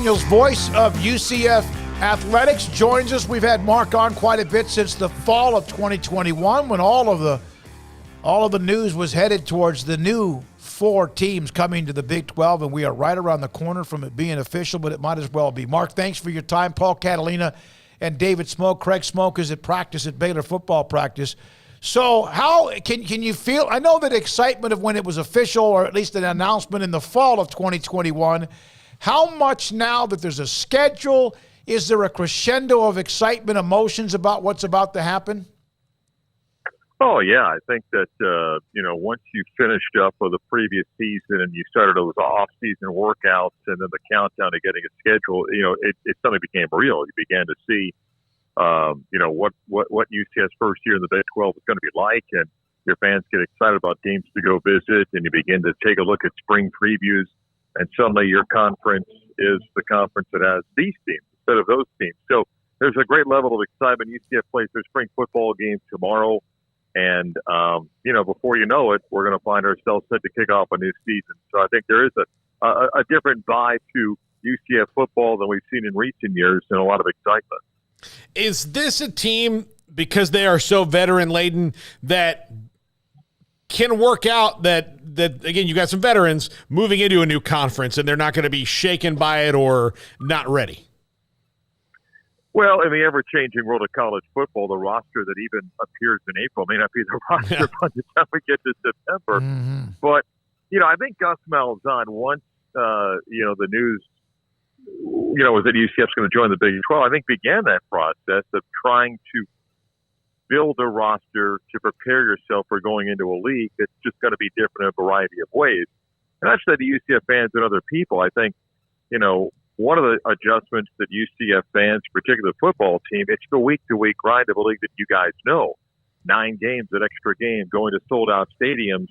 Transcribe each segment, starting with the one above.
Daniels, voice of UCF Athletics, joins us. We've had Marc on quite a bit since the fall of 2021 when all of the news was headed towards the new 4 teams coming to the Big 12, and we are right around the corner from it being official, but it might as well be. Marc, thanks for your time. Paul Catalina and David Smoak. Craig Smoak is at practice at Baylor football practice. So how can you feel? I know that excitement of when it was official, or at least an announcement in the fall of 2021, how much now that there's a schedule, is there a crescendo of excitement, emotions about what's about to happen? Oh, yeah. I think that, once you finished up with the previous season and you started those off-season workouts and then the countdown to getting a schedule, it suddenly became real. You began to see, what UCF's first year in the Big 12 is going to be like, and your fans get excited about teams to go visit, and you begin to take a look at spring previews, and suddenly your conference is the conference that has these teams instead of those teams. So there's a great level of excitement. UCF plays their spring football game tomorrow. And, before you know it, we're going to find ourselves set to kick off a new season. So I think there is a different vibe to UCF football than we've seen in recent years, and a lot of excitement. Is this a team, because they are so veteran-laden, that can work out that again, you got some veterans moving into a new conference, and they're not going to be shaken by it or not ready? Well, in the ever-changing world of college football, the roster that even appears in April may not be the roster by the time we get to September. Mm-hmm. But, I think Gus Malzahn, once, the news, was that UCF's going to join the Big 12, I think began that process of trying to build a roster to prepare yourself for going into a league that's just going to be different in a variety of ways. And I've said to UCF fans and other people, I think, one of the adjustments that UCF fans, particularly the football team, it's the week-to-week grind of a league that you guys know. 9 games, an extra game, going to sold-out stadiums.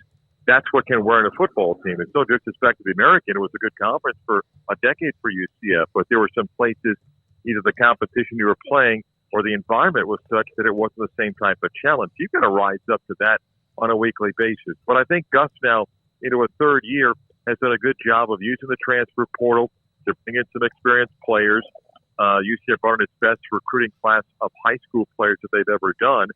That's what can wear in a football team. It's no disrespect to the American. It was a good conference for a decade for UCF, but there were some places, either the competition you were playing or the environment was such that it wasn't the same type of challenge. You've got to rise up to that on a weekly basis. But I think Gus now, into a third year, has done a good job of using the transfer portal to bring in some experienced players. UCF are in its best recruiting class of high school players that they've ever done.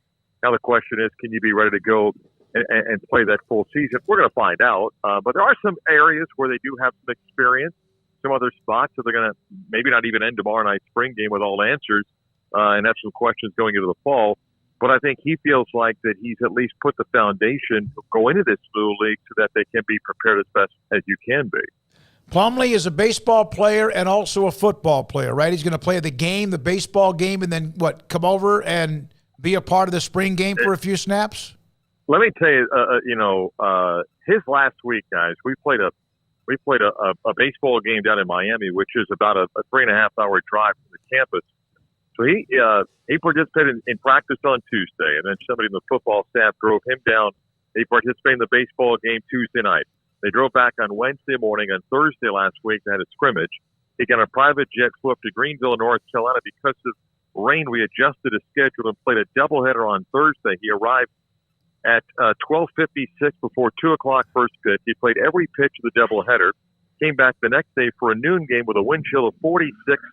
Now the question is, can you be ready to go and play that full season? We're going to find out. But there are some areas where they do have some experience, some other spots that they're going to maybe not even end tomorrow night's spring game with all answers and have some questions going into the fall. But I think he feels like that he's at least put the foundation to go into this little league so that they can be prepared as best as you can be. Plumlee is a baseball player and also a football player, right? He's going to play the baseball game, and then come over and be a part of the spring game for a few snaps? Let me tell you, his last week, guys, we played a baseball game down in Miami, which is about a 3.5-hour drive from the campus. So he participated in practice on Tuesday, and then somebody in the football staff drove him down. He participated in the baseball game Tuesday night. They drove back on Wednesday morning. On Thursday last week, they had a scrimmage. He got a private jet, flew up to Greenville, North Carolina. Because of rain, we adjusted his schedule and played a doubleheader on Thursday. He arrived at 12:56 before 2 o'clock first pitch. He played every pitch of the doubleheader. Came back the next day for a noon game with a wind chill of 46,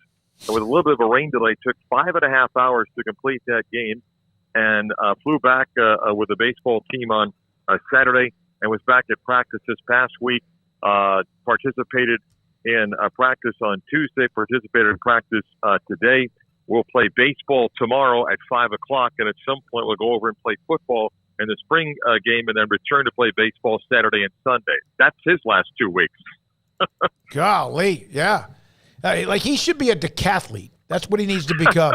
and with a little bit of a rain delay, took 5.5 hours to complete that game, and flew back with the baseball team on Saturday, and was back at practice this past week. Participated in practice on Tuesday, participated in practice today. We'll play baseball tomorrow at 5 o'clock, and at some point we'll go over and play football in the spring game, and then return to play baseball Saturday and Sunday. That's his last 2 weeks. Golly, yeah. He should be a decathlete. That's what he needs to become.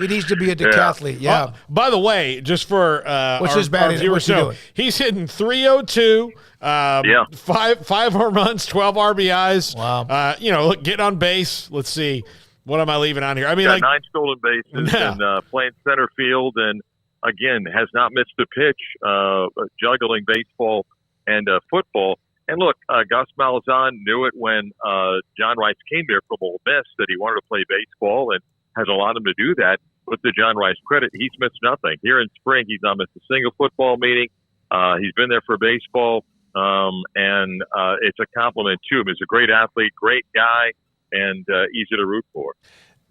He needs to be a decathlete, yeah. By the way, just for what's his batting? viewers to know, he's hitting .302, 5 home runs, 12 RBIs. Wow. Look, get on base. Let's see. What am I leaving on here? I mean, got 9 stolen bases and playing center field, and again, has not missed a pitch, juggling baseball and football. And look, Gus Malzahn knew it when John Rice came there from Ole Miss that he wanted to play baseball, and has allowed him to do that. But to John Rice credit, he's missed nothing. Here in spring, he's not missed a single football meeting. He's been there for baseball, and it's a compliment to him. He's a great athlete, great guy. and easy to root for.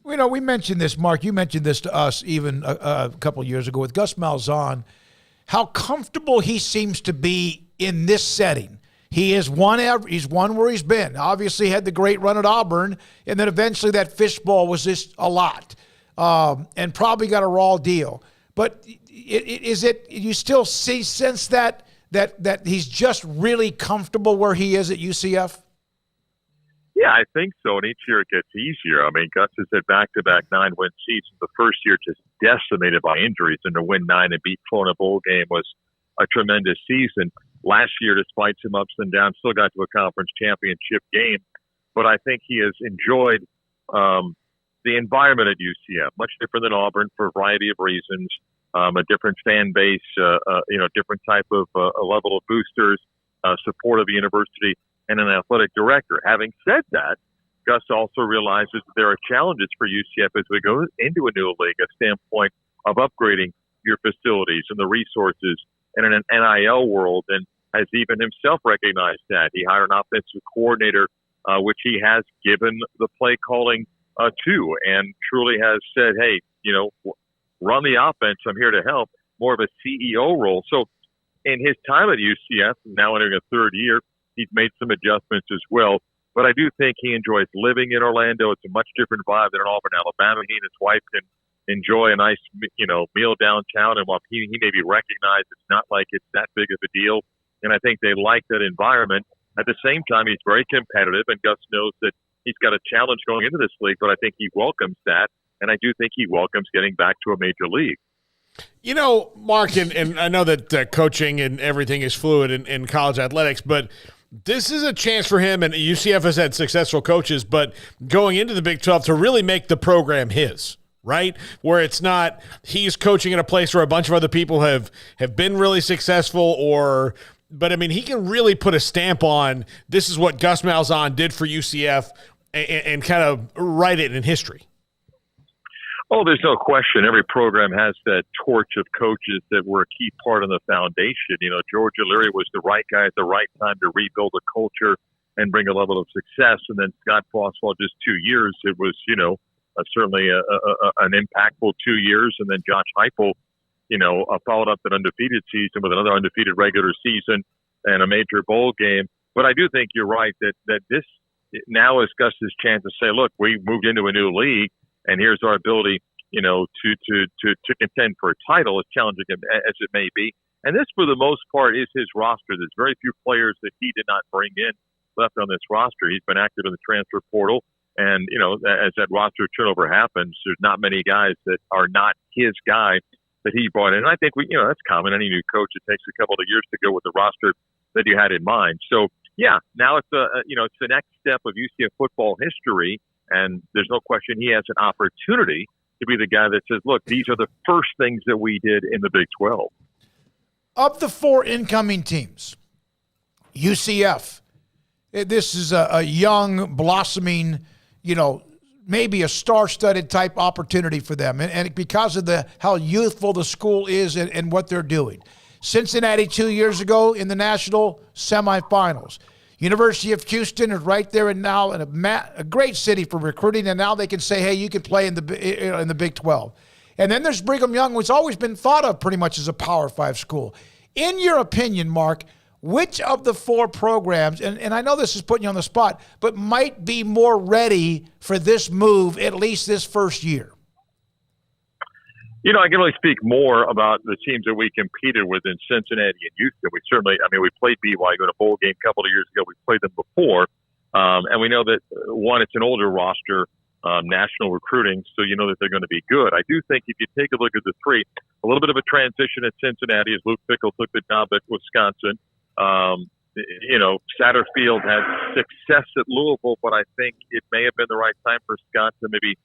You know, we mentioned this, Mark. You mentioned this to us even a couple of years ago with Gus Malzahn, how comfortable he seems to be in this setting. He's won where he's been. Obviously had the great run at Auburn, and then eventually that fishbowl was just a lot, and probably got a raw deal. But you still sense that he's just really comfortable where he is at UCF? Yeah, I think so. And each year it gets easier. I mean, Gus has had back-to-back 9-win seasons. The first year just decimated by injuries, and to win 9 and beat Florida bowl game was a tremendous season. Last year, despite some ups and downs, still got to a conference championship game. But I think he has enjoyed the environment at UCF, much different than Auburn for a variety of reasons. A different fan base, different type of level of boosters, support of the university, and an athletic director. Having said that, Gus also realizes that there are challenges for UCF as we go into a new league, a standpoint of upgrading your facilities and the resources in an NIL world, and has even himself recognized that. He hired an offensive coordinator, which he has given the play calling to, and truly has said, hey, run the offense. I'm here to help. More of a CEO role. So in his time at UCF, now entering a third year, he's made some adjustments as well. But I do think he enjoys living in Orlando. It's a much different vibe than in Auburn, Alabama. He and his wife can enjoy a nice, meal downtown. And while he may be recognized, it's not like it's that big of a deal. And I think they like that environment. At the same time, he's very competitive, and Gus knows that he's got a challenge going into this league, but I think he welcomes that. And I do think he welcomes getting back to a major league. You know, Mark, and I know that coaching and everything is fluid in college athletics, but this is a chance for him, and UCF has had successful coaches, but going into the Big 12 to really make the program his, right? Where it's not he's coaching at a place where a bunch of other people have been really successful, but I mean, he can really put a stamp on this is what Gus Malzahn did for UCF and kind of write it in history. Oh, there's no question. Every program has that torch of coaches that were a key part of the foundation. George O'Leary was the right guy at the right time to rebuild a culture and bring a level of success. And then Scott Foswell, just 2 years, it was, certainly an impactful 2 years. And then Josh Heupel, followed up an undefeated season with another undefeated regular season and a major bowl game. But I do think you're right that this now is Gus's chance to say, look, we moved into a new league, and here's our ability, to contend for a title, as challenging as it may be. And this, for the most part, is his roster. There's very few players that he did not bring in left on this roster. He's been active in the transfer portal. And, as that roster turnover happens, there's not many guys that are not his guy that he brought in. And I think that's common. Any new coach, it takes a couple of years to go with the roster that you had in mind. So, yeah, now it's it's the next step of UCF football history. And there's no question he has an opportunity to be the guy that says, look, these are the first things that we did in the Big 12. Of the 4 incoming teams, UCF, this is a young, blossoming, maybe a star-studded type opportunity for them. And because of how youthful the school is and what they're doing. Cincinnati 2 years ago in the national semifinals. University of Houston is right there and now in a great city for recruiting, and now they can say, hey, you can play in the Big 12. And then there's Brigham Young, which has always been thought of pretty much as a Power 5 school. In your opinion, Mark, which of the 4 programs, and I know this is putting you on the spot, but might be more ready for this move, at least this first year? I can only speak more about the teams that we competed with in Cincinnati and Houston. We played BYU in a bowl game a couple of years ago. We played them before. And we know that, one, it's an older roster, national recruiting, so you know that they're going to be good. I do think if you take a look at the 3, a little bit of a transition at Cincinnati as Luke Fickell took the job at Wisconsin. Satterfield had success at Louisville, but I think it may have been the right time for Scott to maybe,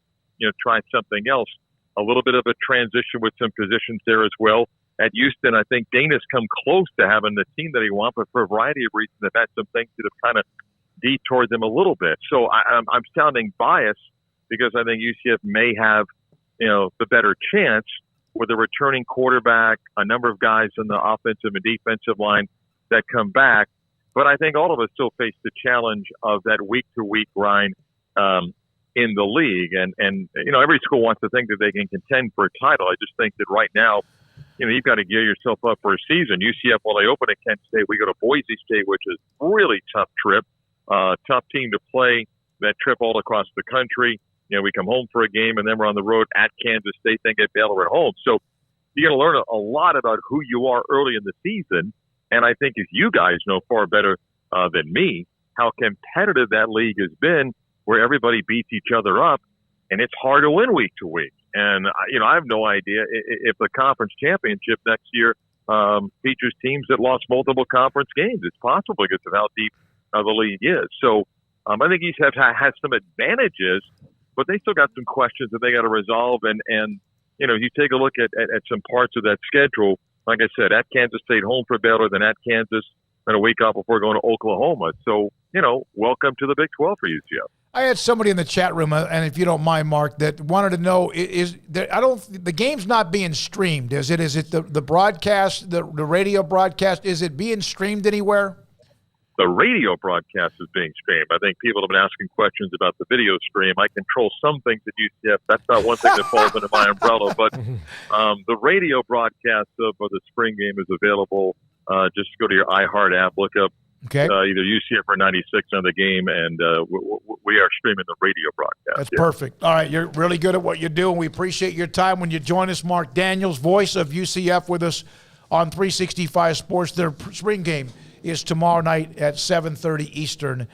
try something else. A little bit of a transition with some positions there as well. At Houston, I think Dana's come close to having the team that he wants, but for a variety of reasons, they've had some things that have kind of detoured them a little bit. So I'm sounding biased because I think UCF may have, the better chance with a returning quarterback, a number of guys in the offensive and defensive line that come back. But I think all of us still face the challenge of that week-to-week grind in the league. And every school wants to think that they can contend for a title. I just think that right now, you've got to gear yourself up for a season. UCF, while they open at Kent State, we go to Boise State, which is a really tough trip, tough team to play. That trip all across the country. We come home for a game, and then we're on the road at Kansas State, then get Baylor at home. So you're going to learn a lot about who you are early in the season. And I think, as you guys know far better than me, how competitive that league has been, where everybody beats each other up, and it's hard to win week to week. And, I have no idea if the conference championship next year features teams that lost multiple conference games. It's possible because of how deep the league is. So I think UCF has some advantages, but they still got some questions that they got to resolve. And you take a look at some parts of that schedule, like I said, at Kansas State, home for Baylor, then at Kansas, and a week off before going to Oklahoma. So, welcome to the Big 12 for UCF. I had somebody in the chat room, and if you don't mind, Mark, that wanted to know the game's not being streamed, is it? Is it the broadcast, the radio broadcast? Is it being streamed anywhere? The radio broadcast is being streamed. I think people have been asking questions about the video stream. I control some things at UCF. That's not one thing that falls under my umbrella, but the radio broadcast of the spring game is available. Just go to your iHeart app, look up either UCF or 96 on the game, and we are streaming the radio broadcast. That's perfect. All right, you're really good at what you're doing. We appreciate your time when you join us. Marc Daniels, voice of UCF, with us on 365 Sports. Their spring game is tomorrow night at 7:30 Eastern.